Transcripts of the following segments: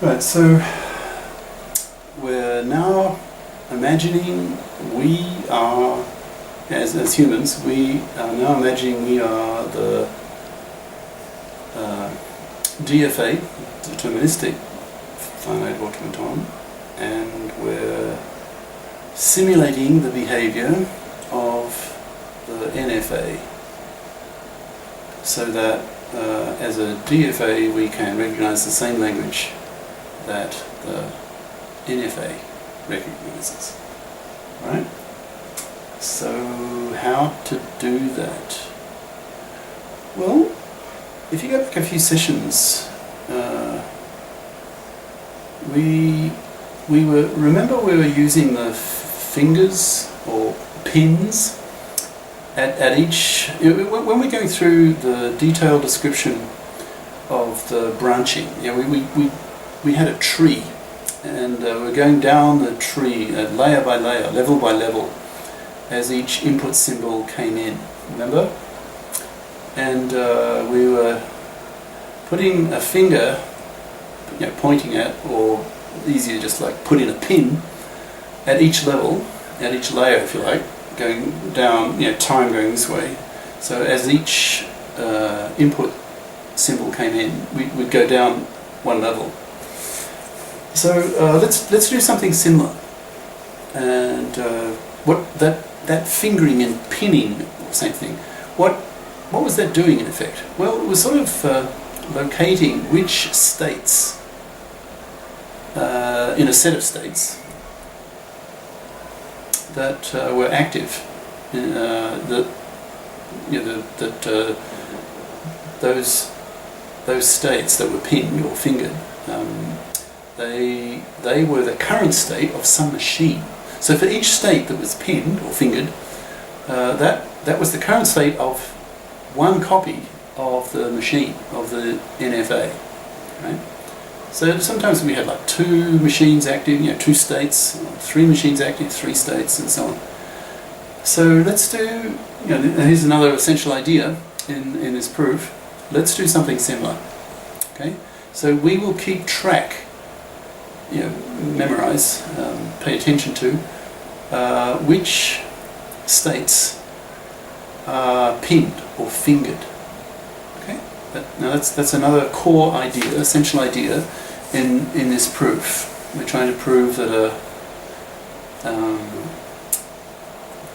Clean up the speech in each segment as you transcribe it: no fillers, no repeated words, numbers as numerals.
Right, so we're now imagining we are, as humans, we are now imagining we are the DFA, deterministic finite automaton, and we're simulating the behavior of the NFA so that as a DFA we can recognize the same language that the NFA recognizes. Right? So how to do that? Well, if you go back a few sessions, remember we were using the fingers or pins at each, when we're going through the detailed description of the branching. We had a tree, and we're going down the tree layer by layer, level by level, as each input symbol came in. Remember? And we were putting a finger, pointing at, or easier just like put in a pin at each level, at each layer if you like, going down, time going this way. So as each input symbol came in, we'd go down one level. So let's do something similar. And what that fingering and pinning, same thing. What was that doing in effect? Well, it was sort of locating which states in a set of states that were active, those states that were pinned or fingered, they were the current state of some machine. So for each state that was pinned or fingered, that was the current state of one copy of the machine, of the NFA, right? So sometimes we had like two machines active, two states, three machines active, three states, and so on. So let's do, here's another essential idea in this proof. Let's do something similar, okay? So we will keep track, memorize, pay attention to which states are pinned or fingered. Okay, now that's another core idea, essential idea in this proof. We're trying to prove that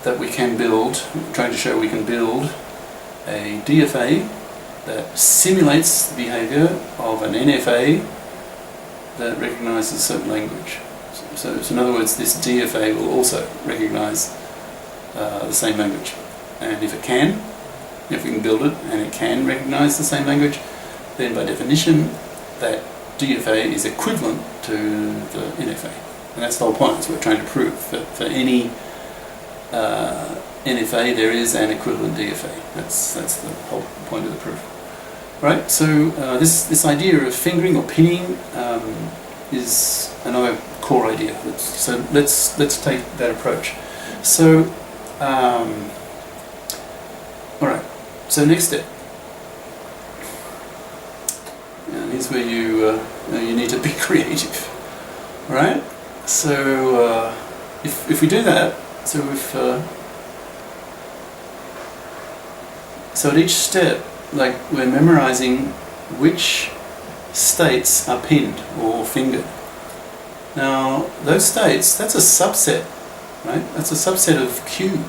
that we can build. We're trying to show we can build a DFA that simulates the behavior of an NFA that recognizes a certain language. So in other words, this DFA will also recognize the same language. And if we can build it and it can recognize the same language, then by definition that DFA is equivalent to the NFA. And that's the whole point, is we're trying to prove that for any NFA there is an equivalent DFA. That's the whole point of the proof. Right, so this idea of fingering or pinning is another core idea. So let's take that approach. So all right. So next step. And here's where you need to be creative. All right. So if we do that, so at each step, like we're memorizing which states are pinned or fingered. Now those states, that's a subset, right? That's a subset of Q.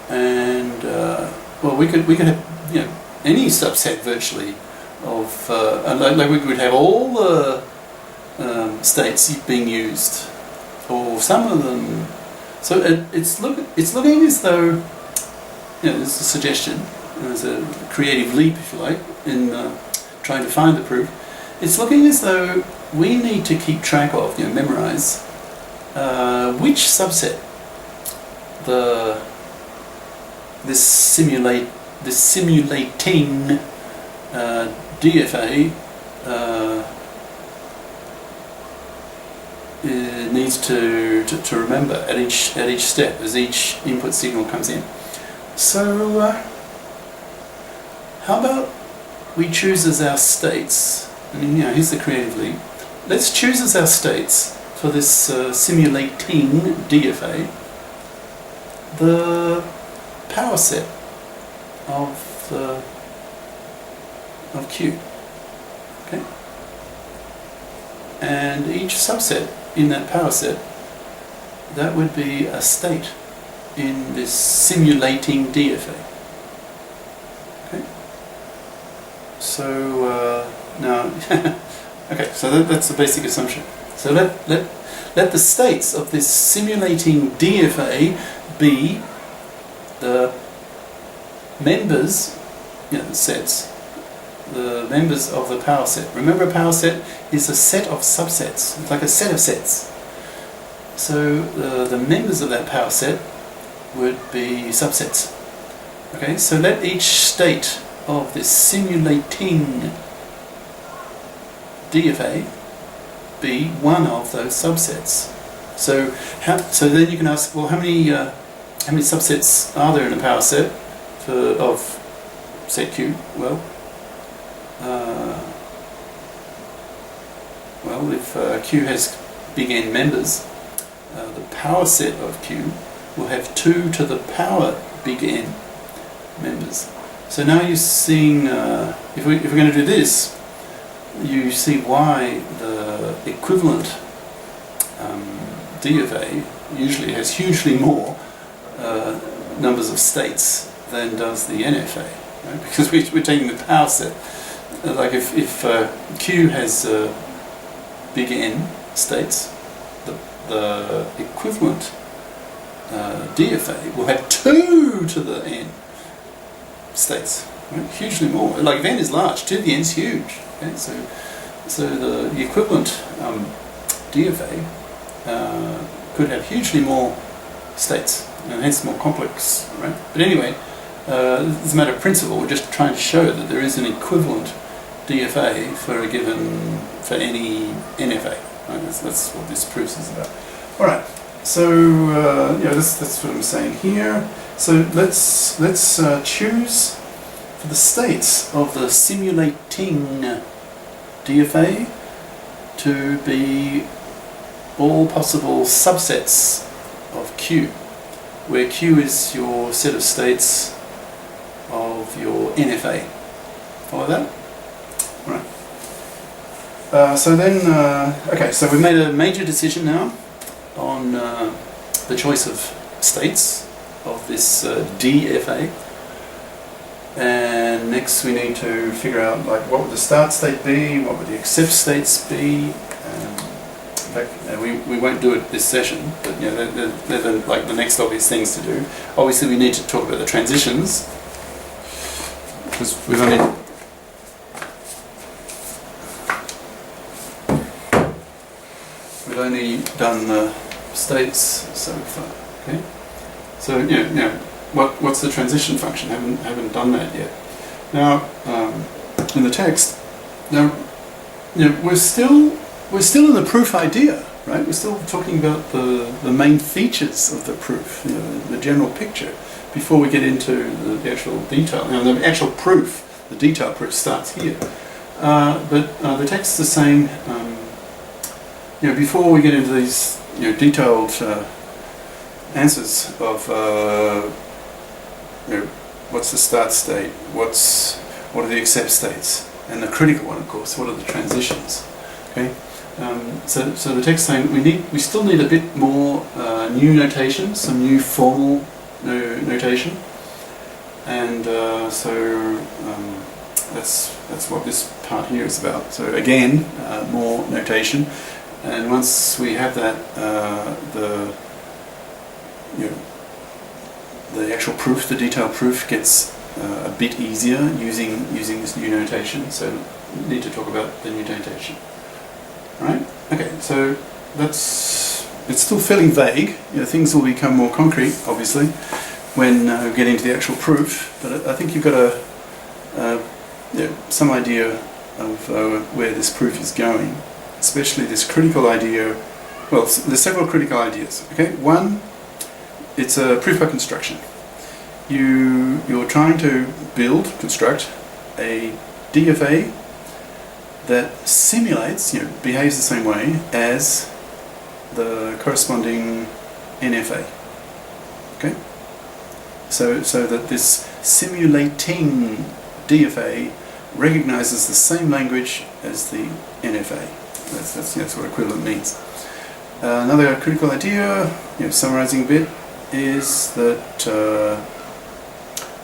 And well, we could have any subset virtually of like we could have all the states being used, or some of them. So it's looking as though, there's a suggestion, there's a creative leap, if you like, in trying to find the proof. It's looking as though we need to keep track of, memorize which subset this simulating DFA needs to remember at each step as each input signal comes in. So how about we choose as our states, and here's the creative lead. Let's choose as our states for this simulating DFA the power set of Q. Okay? And each subset in that power set, that would be a state in this simulating DFA. Okay? So now, okay, so that's the basic assumption. So let the states of this simulating DFA be the members, the sets, the members of the power set. Remember, a power set is a set of subsets. It's like a set of sets. So the members of that power set would be subsets. Okay, so let each state of this simulating DFA be one of those subsets. So then you can ask, well, how many subsets are there in a power set of set Q? Well, if Q has big N members, the power set of Q will have 2 to the power big N members. So now you're seeing, if we're going to do this, you see why the equivalent DFA usually has hugely more numbers of states than does the NFA, right? Because we're taking the power set. Like if Q has big N states, the equivalent DFA will have 2 to the N states, right? Hugely more. Like if N is large, 2 to the N is huge. Okay? So the equivalent DFA could have hugely more states, and hence more complex, right? But anyway, it's a matter of principle. We're just trying to show that there is an equivalent DFA for any NFA. Right? That's what this proof is about. All right. So that's what I'm saying here. So let's choose for the states of the simulating DFA to be all possible subsets of Q, where Q is your set of states of your NFA. Follow that? All right. So then, okay, so we've made a major decision now on the choice of states of this DFA, and next we need to figure out what would the start state be, what would the accept states be. In fact, we won't do it this session, but they're the next obvious things to do. Obviously, we need to talk about the transitions, because we've only done the states so far. Okay, so what's the transition function? Haven't done that yet. Now, in the text, now we're still in the proof idea, right? We're still talking about the main features of the proof, the general picture, before we get into the actual detail. Now, the actual proof, the detail proof, starts here. But the text is saying, before we get into these detailed answers of what's the start state, what are the accept states, and the critical one, of course, what are the transitions? Okay. So the text is saying we still need a bit more new notation, some new formal notation, and that's what this part here is about. So again, more notation, and once we have that, the actual proof, the detailed proof, gets a bit easier using this new notation. So we need to talk about the new notation. Right? Okay, so it's still fairly vague. Things will become more concrete, obviously, when we get into the actual proof. But I think you've got some idea of where this proof is going, especially this critical idea. Well, there's several critical ideas. Okay, one, it's a proof by construction. You're trying to construct a DFA that simulates, behaves the same way as the corresponding NFA. Okay? So that this simulating DFA recognizes the same language as the NFA. That's what equivalent means. Another critical idea, summarizing a bit, is that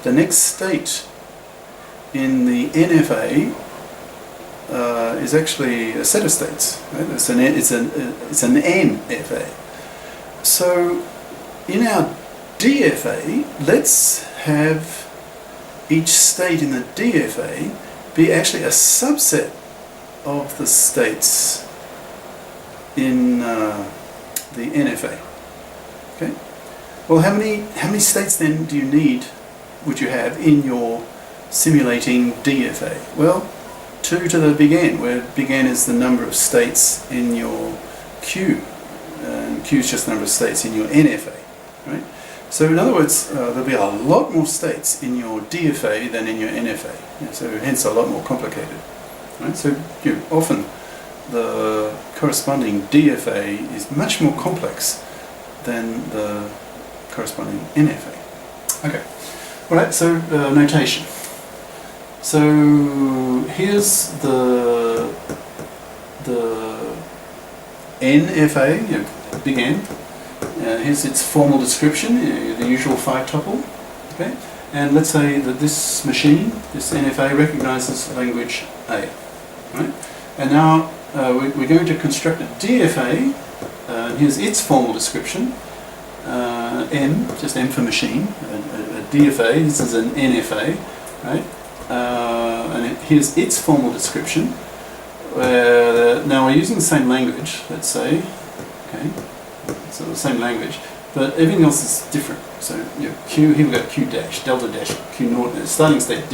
the next state in the NFA is actually a set of states. Right? It's an NFA. So in our DFA, let's have each state in the DFA be actually a subset of the states in the NFA. Okay. Well, how many states then would you have in your simulating DFA? Well, 2 to the big N, where big N is the number of states in your Q, and Q is just the number of states in your NFA, right? So in other words, there'll be a lot more states in your DFA than in your NFA, so hence a lot more complicated, right? So often the corresponding DFA is much more complex than the corresponding NFA. Okay, all right. So notation. So here's the NFA, big N. Here's its formal description, the usual 5-tuple. Okay, and let's say that this machine, this NFA, recognizes language A. Right, and now we're going to construct a DFA. Here's its formal description. M, just M for machine. A DFA. This is an NFA, right? And here's its formal description. Now we're using the same language, let's say. Okay, so the same language, but everything else is different. So Q, here we've got Q dash, delta dash, Q naught, starting state different.